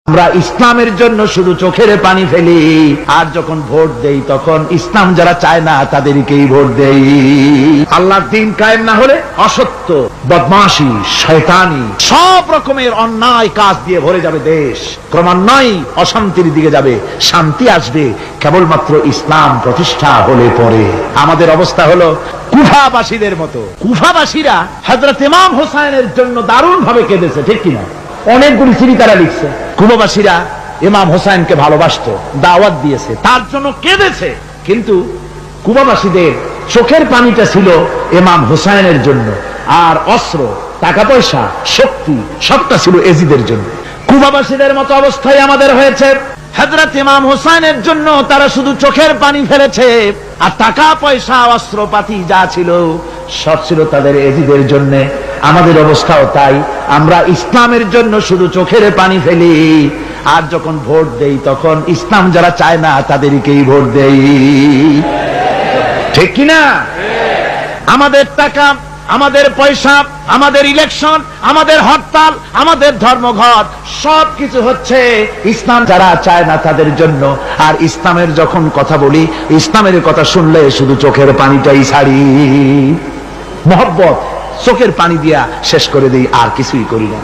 আমরা ইসলামের জন্য শুধু চোখের পানি ফেলি, আর যখন ভোট দেই তখন ইসলাম যারা চায় না তাদেরকেই ভোট দেই। আল্লাহর দ্বীন কায়েম না হলে অসত্য, বদমাশি, শয়তানি, সব রকমের অন্যায় কাজ দিয়ে ভরে যাবে দেশ। ক্রমান্বয়ে অশান্তির দিকে যাবে, শান্তি আসবে কেবলমাত্র ইসলাম প্রতিষ্ঠা হলে পরে। আমাদের অবস্থা হলো কুফাবাসীদের মতো। কুফাবাসীরা হযরত ইমাম হোসাইনের জন্য দারুণ ভাবে কেঁদেছে, ঠিক কিনা? অনেকগুলি চিঠি তারা লিখছে। কুফাবাসীরা ইমাম হোসাইনকে ভালোবাসতো, দাওয়াত দিয়েছে, তার জন্য কেঁদেছে। কিন্তু কুফাবাসীদের চোখের পানিটা ছিল ইমাম হোসাইনের জন্য, আর অস্ত্র, টাকা পয়সা, শক্তি সবটা ছিল এজিদের জন্য। কুফাবাসীদের মতো অবস্থায় আমাদের হয়েছে। হযরত ইমাম হোসাইনের জন্য তারা শুধু চোখের পানি ফেলেছে, আর টাকা পয়সা, অস্ত্রপাতি যা ছিল সব ছিল তাদের এজিদের জন্য। আমাদের অবস্থাও তাই। আমরা ইসলামের জন্য শুধু চোখের পানি ফেলি, আর যখন ভোট দেই তখন ইসলাম যারা চায় না তাদেরকেই ভোট দেই, ঠিক কিনা? আমাদের টাকা, আমাদের পয়সা, আমাদের ইলেকশন, আমাদের হরতাল, আমাদের ধর্মঘট সবকিছু হচ্ছে ইসলাম যারা চায় না তাদের জন্য। আর ইসলামের যখন কথা বলি, ইসলামের কথা শুনলে শুধু চোখের পানিটাই ছাড়ি, মহব্বত চোখের পানি দিয়া শেষ করে দিই, আর কিছুই করি না।